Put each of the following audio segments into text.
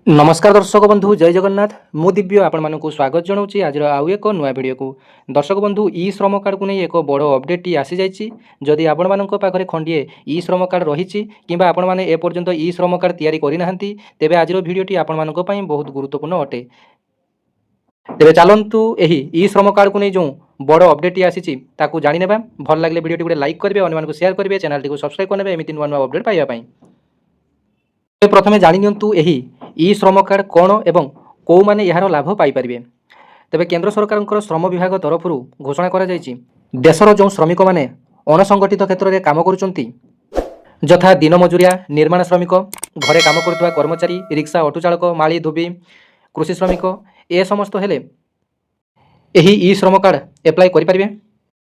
नमस्कार दर्शक बंधु जय जगन्नाथ मु दिव्य आपण मानक स्वागत जनाऊँगी आज आउ एक नुआ भिडियो को। दर्शक बंधु ई श्रम कार्ड को नहीं एक बड़ अपडेट टी आसी जाइए। जदि आपण मानक पाखरे खंडिए ई श्रम कार्ड रही कि आपण मैंने एपर्यंत ई श्रम कार्ड तैयारी करना तेबे आज भिडियोटी आपण मानक बहुत गुरुत्वपूर्ण अटे। तेरे चलतु यही ई श्रम कार्ड को नहीं जो बड़ अपडेट टी आसी जाने भल लगे भिडियो गोटे लाइक करेंगे अन्य सेयार करेंगे चैनल को सब्सक्राइब करेंगे एमती नुआ नुआ अपडेट पाइबापी। प्रथमे जानिनियंतु यही ई श्रम कार्ड कौन एवं कौ माने यार लाभ पाइपारे। तेबे केंद्र सरकार श्रम विभाग तरफ घोषणा करा जायछि देशर जो श्रमिक माने अणसंगठित क्षेत्र में काम करुचंती यथा दिन मजुरिया निर्माण श्रमिक घरे काम करुवा कर्मचारी रिक्शा ऑटो चालक माली धोबी कृषि श्रमिक ए समस्त हेले यही ई श्रम कार्ड एप्लाय करें।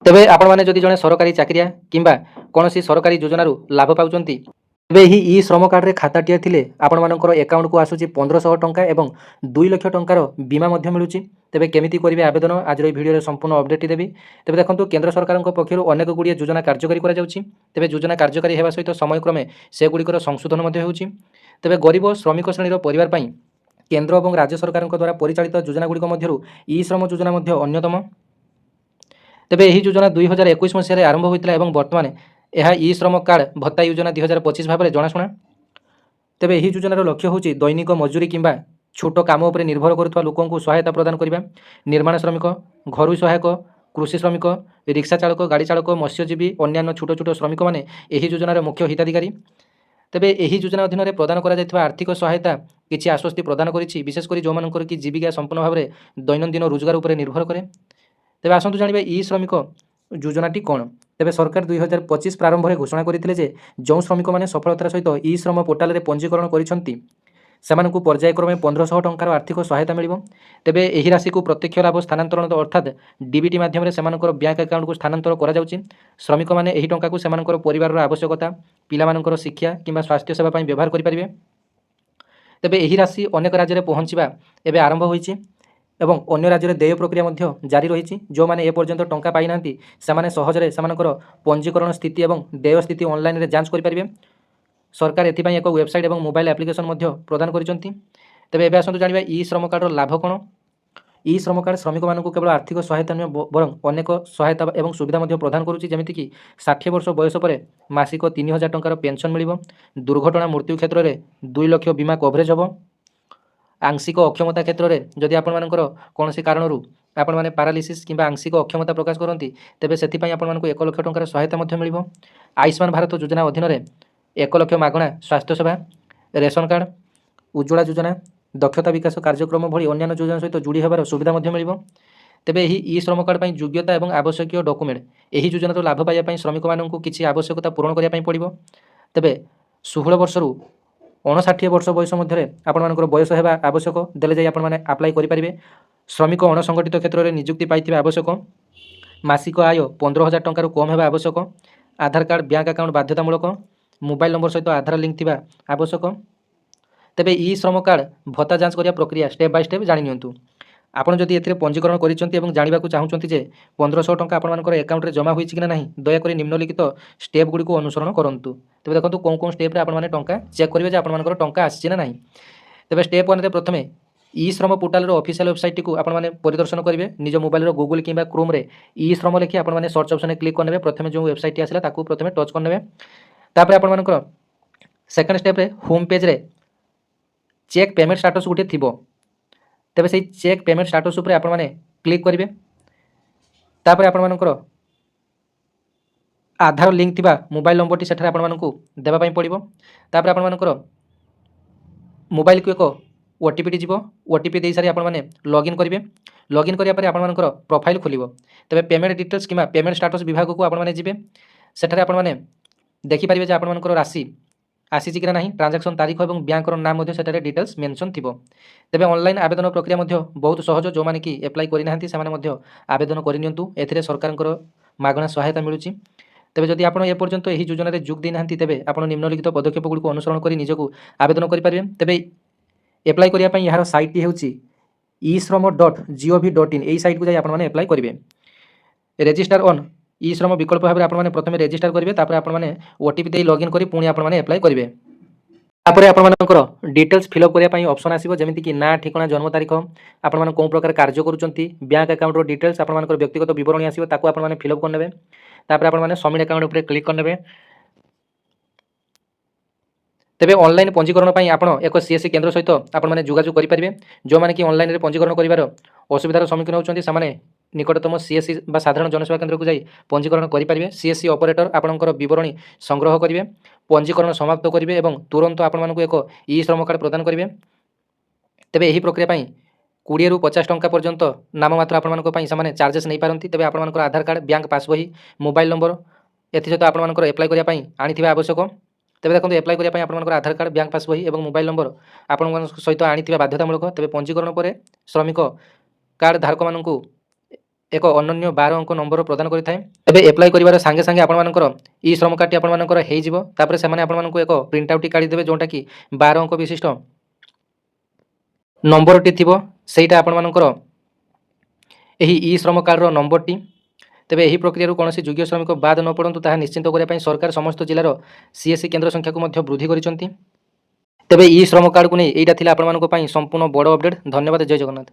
तेबे आपण माने जदि जने सरकारी चाकरिया किंबा कौनसी सरकारी योजनार लाभ पाउचंती तेबे ही ई श्रम कार्ड रे खाताटीए थिले आपण मानकर अकाउंट को आसुची 1500 टंका एवं 2 लाख टंकार बीमा मध्य मिलुची। तेबे केमिति करिवे आवेदन आज भिडियो रे संपूर्ण अपडेट देबी। तेबे देखंतु केंद्र सरकार पक्षर अनेक गुड़िए योजना कार्यकारी करा जाउची। तेबे योजना कार्यकारी हेबा सहित समयक्रमे से गुड़िकर संशोधन मध्य होउची। तेबे गरीब श्रमिक श्रेणीर परिवार पई केंद्र और राज्य सरकार द्वारा परिचालित योजना गुड़िक मध्यरु ई श्रम योजना मध्य अन्यतम। तेबे यही योजना 2021 मसीह आरंभ होता है बर्तमान यह ई श्रम कार्ड भत्ता योजना 2025 भाव में जनाशुना। तेबे यही योजनार लक्ष्य होची दैनिक मजूरी किंबा छोट काम उपर निर्भर करुवा लोकंकु सहायता प्रदान करबा। निर्माण श्रमिक घर सहायक कृषि श्रमिक रिक्शा चालक गाड़ी चालक मत्स्यजीवी अन्य छोट छोट श्रमिक मैंने यही योजनार मुख्य हिताधिकारी। तेबे यही योजना अधीन में प्रदान करा आर्थिक सहायता किसी आश्वस्ति प्रदान करिछि विशेषकर जो मानकर कि जीविका संपूर्ण भाव में दैनंदिन रोजगार उपर निर्भर करे। तेबे आसंतु जानिबा ई श्रमिक योजनाटी कौन। तेबे सरकार 2025 प्रारंभ में घोषणा करथिले जे जो श्रमिक मैंने सफलतार सहित ई श्रम पोर्टाल रे पंजीकरण करिसंती सेमानकु पर्यायक्रमे 1500 टंकार आर्थिक सहायता मिलिबो। तेबे एही राशि को प्रत्यक्ष लाभ स्थानांतरण अर्थात डीबीटी माध्यम रे सेमानकर बैंक अकाउंट को स्थानांतर करा जाउची। श्रमिक माने एही टंका को सेमानकर परिवार आवश्यकता पिलामानकर शिक्षा किंबा स्वास्थ्य सेवा पई व्यवहार करि परिबे। तेबे एही राशि अनेक राज्य रे पहुंचीबा एबे आरंभ होईची एवं अन्य राज्य देय प्रक्रिया मध्य जारी रही। जो मैंने एपर्यंत टंका पाई ना से सहजरे सेमानकर पंजीकरण स्थिति और देय स्थिति ऑनलाइन रे जांच करें। सरकार एथिपाई एक वेबसाइट और मोबाइल एप्लिकेशन मध्य प्रदान करिसंती। तेबे एबे आसंतु जानिबा ई श्रम कार्डर लाभ कौन। ई श्रम कार्ड श्रमिक मानक केवल आर्थिक सहायता नुहे बरं अनेक सहायता और सुविधा मध्य प्रदान करुच्ची। जमीक 60 वर्ष बयस पर मासिक 3000 टंकार पेंशन मिलिबो। दुर्घटना मृत्यु क्षेत्र में 2 लाख बीमा कवरेज होबो। आंशिक अक्षमता क्षेत्र में जदि आपंकर कौन कारण आपण मैंने पारालिसिस किंबा आंशिक अक्षमता प्रकाश करती तेबे से आपको 1 लाख टंकार सहायता मिल। आयुष्मान भारत योजना अधीन में 1 लाख मागणा स्वास्थ्य सेवा रेशन कार्ड उज्ज्वला योजना दक्षता विकास कार्यक्रम भली अन्य योजना सहित जोड़ी होबार सुविधा मिल। तेबे यही ई श्रम कार्ड पर योग्यता और आवश्यक डॉक्यूमेंट यही योजना लाभ पाइबा श्रमिक मानक किसी आवश्यकता पूरण करने पड़ो। तेबे 16 वर्ष 59 वर्ष बयस मध्य आपर बयस है आवश्यक देले जाई आपण माने अप्लाई करें। श्रमिक अणसंगठित क्षेत्र में नियुक्ति पाई आवश्यक मासिक आय 15,000 टंकार कम है आवश्यक आधार कार्ड बैंक अकाउंट बाध्यतामूलक मोबाइल नंबर सहित आधार लिंक थिबा आवश्यक। तेबे ई श्रम कार्ड भत्ता जांच करिया प्रक्रिया स्टेप बाय स्टेप जानि नियंतु। आपण जदि एथिरे पंजीकरण करिसंती एवं जानिबाकू चाहुचंती जे 1500 टंका आपनकर अकाउंट रे जमा होईछि कि ना नहीं दयाकोरी निम्नलिखित स्टेप गुडी को अनुसरण करंतु। तेबे देखंतु कोन कोन स्टेप रे आपण माने टंका चेक करिवे जे आपनकर टंका आछि ना नहीं। तेबे स्टेप 1 रे प्रथमे ई श्रम पोर्टाल रो ऑफिशियल वेबसाइट को आपण माने परिदर्शन करिवे। निज मोबाइल रो गूगल किंबा क्रोम रे ई श्रम लिखि आपण माने सर्च ऑप्शन क्लिक करनेबे। प्रथमे जो वेबसाइट आसिला ताकू प्रथमे टच करनेबे। तापर आपण मानकर सेकंड स्टेप रे होम पेज रे चेक पेमेंट स्टेटस गुटे थिबो। तेबे से चेक पेमेंट स्टेटस उपर आपण माने क्लिक करिवे। तापर आपण मानकर आधार लिंक थिबा मोबाइल नंबर टी सेठारे आपण मानकू देबा पई पड़िबो। तापर आपण मानकर मोबाइल को एक ओटीपी टी जीवो। ओटीपी दे सारी आपण माने लॉगिन करिवे। लॉगिन करिया परे आपण मानकर प्रोफाइल खोलिबो। तेबे पेमेंट डिटेल्स किबा पेमेंट स्टेटस विभाग को आपण माने जिवे। सेठारे आपण माने देखि परिबे जे आपण मानकर राशि आसी कि नहीं ट्रांजैक्शन तारीख और बैंक नाम डिटेल्स मेंशन थी। तेबे ऑनलाइन आवेदन प्रक्रिया बहुत सहज जो मैंने कि एप्लाई करना से आवेदन करनियंतु। एथिरे सरकार मागणा सहायता मिलूँ। तेबे जदि आपण एपर्यंत यही योजना रे जोग देना तेबे आपण निम्नलिखित पदक्षेप गुड़ी अनुसरण कर निजक आवेदन करेंगे। तेबे एप्लाई करने यार साइट टी होची eShram.gov.in यही साइट को जाई आपण माने एप्लाई करेंगे। रेजिस्टर ऑन ई श्रम विकल्प भाव में आप प्रथम रेजिस्टर करेंगे। तापर आप ओटीपी दे लॉगिन कर पुणी आप एप्लाई करेंगे। ତାପରେ ଆପଣମାନଙ୍କର ଡିଟେଲ୍ସ ଫିଲ୍ଅପ୍ କରିବା ପାଇଁ ଅପସନ୍ ଆସିବ, ଯେମିତିକି ନାଁ, ଠିକଣା, ଜନ୍ମ ତାରିଖ, ଆପଣମାନେ କେଉଁ ପ୍ରକାର କାର୍ଯ୍ୟ କରୁଛନ୍ତି, ବ୍ୟାଙ୍କ ଆକାଉଣ୍ଟର ଡିଟେଲ୍ସ, ଆପଣମାନଙ୍କର ବ୍ୟକ୍ତିଗତ ବିବରଣୀ ଆସିବ, ତାକୁ ଆପଣମାନେ ଫିଲ୍ଅପ୍ କରିନେବେ। ତାପରେ ଆପଣମାନେ ସବମିଟ୍ ଆକାଉଣ୍ଟ ଉପରେ କ୍ଲିକ୍ କରିନେବେ। ତେବେ ଅନଲାଇନ୍ ପଞ୍ଜୀକରଣ ପାଇଁ ଆପଣ ଏକ ସିଏସ୍ସି କେନ୍ଦ୍ର ସହିତ ଆପଣମାନେ ଯୋଗାଯୋଗ କରିପାରିବେ। ଯେଉଁମାନେ କି ଅନଲାଇନ୍ରେ ପଞ୍ଜୀକରଣ କରିବାର ଅସୁବିଧାର ସମ୍ମୁଖୀନ ହେଉଛନ୍ତି, ସେମାନେ ନିକଟତମ ସିଏସ୍ସି ବା ସାଧାରଣ ଜନସେବା କେନ୍ଦ୍ରକୁ ଯାଇ ପଞ୍ଜୀକରଣ କରିପାରିବେ। ସିଏସ୍ସି ଅପରେଟର ଆପଣଙ୍କର ବିବରଣୀ ସଂଗ୍ରହ କରିବେ, ପଞ୍ଜୀକରଣ ସମାପ୍ତ କରିବେ ଏବଂ ତୁରନ୍ତ ଆପଣମାନଙ୍କୁ ଏକ ଇ ଶ୍ରମ କାର୍ଡ଼ ପ୍ରଦାନ କରିବେ। ତେବେ ଏହି ପ୍ରକ୍ରିୟା ପାଇଁ 20 ରୁ 50 ଟଙ୍କା ପର୍ଯ୍ୟନ୍ତ ନାମମାତ୍ର ଆପଣମାନଙ୍କ ପାଇଁ ସେମାନେ ଚାର୍ଜେସ୍ ନେଇପାରନ୍ତି। ତେବେ ଆପଣମାନଙ୍କର ଆଧାର କାର୍ଡ଼, ବ୍ୟାଙ୍କ ପାସବହି, ମୋବାଇଲ ନମ୍ବର ଏଥିସହିତ ଆପଣମାନଙ୍କର ଆପ୍ଲାଏ କରିବା ପାଇଁ ଆଣିଥିବା ଆବଶ୍ୟକ। ତେବେ ଦେଖନ୍ତୁ, ଆପ୍ଲାଏ କରିବା ପାଇଁ ଆପଣମାନଙ୍କର ଆଧାର କାର୍ଡ଼, ବ୍ୟାଙ୍କ ପାସବହି ଏବଂ ମୋବାଇଲ ନମ୍ବର ଆପଣମାନଙ୍କ ସହିତ ଆଣିଥିବା ବାଧ୍ୟତାମୂଳକ। ତେବେ ପଞ୍ଜୀକରଣ ପରେ ଶ୍ରମିକ କାର୍ଡ଼ ଧାରକମାନଙ୍କୁ ଏକ ଅନନ୍ୟ 12 ଅଙ୍କ ନମ୍ବର ପ୍ରଦାନ କରିଥାଏ। ତେବେ ଆପ୍ଲାଏ କରିବାର ସାଙ୍ଗେ ସାଙ୍ଗେ ଆପଣମାନଙ୍କର ଇ ଶ୍ରମ କାର୍ଡ଼ଟି ଆପଣମାନଙ୍କର ହେଇଯିବ। ତାପରେ ସେମାନେ ଆପଣମାନଙ୍କୁ ଏକ ପ୍ରିଣ୍ଟ ଆଉଟ୍ଟି କାଢ଼ିଦେବେ, ଯେଉଁଟାକି 12 ଅଙ୍କ ବିଶିଷ୍ଟ ନମ୍ବରଟି ଥିବ। ସେଇଟା ଆପଣମାନଙ୍କର ଏହି ଇ ଶ୍ରମ କାର୍ଡ଼ର ନମ୍ବରଟି। ତେବେ ଏହି ପ୍ରକ୍ରିୟାରୁ କୌଣସି ଯୋଗ୍ୟ ଶ୍ରମିକ ବାଦ ନ ପଡ଼ନ୍ତୁ, ତାହା ନିଶ୍ଚିନ୍ତ କରିବା ପାଇଁ ସରକାର ସମସ୍ତ ଜିଲ୍ଲାର ସିଏସ୍ସି କେନ୍ଦ୍ର ସଂଖ୍ୟାକୁ ମଧ୍ୟ ବୃଦ୍ଧି କରିଛନ୍ତି। ତେବେ ଇ ଶ୍ରମ କାର୍ଡ଼କୁ ନେଇ ଏଇଟା ଥିଲା ଆପଣମାନଙ୍କ ପାଇଁ ସମ୍ପୂର୍ଣ୍ଣ ବଡ଼ ଅପଡ଼େଟ୍। ଧନ୍ୟବାଦ। ଜୟ ଜଗନ୍ନାଥ।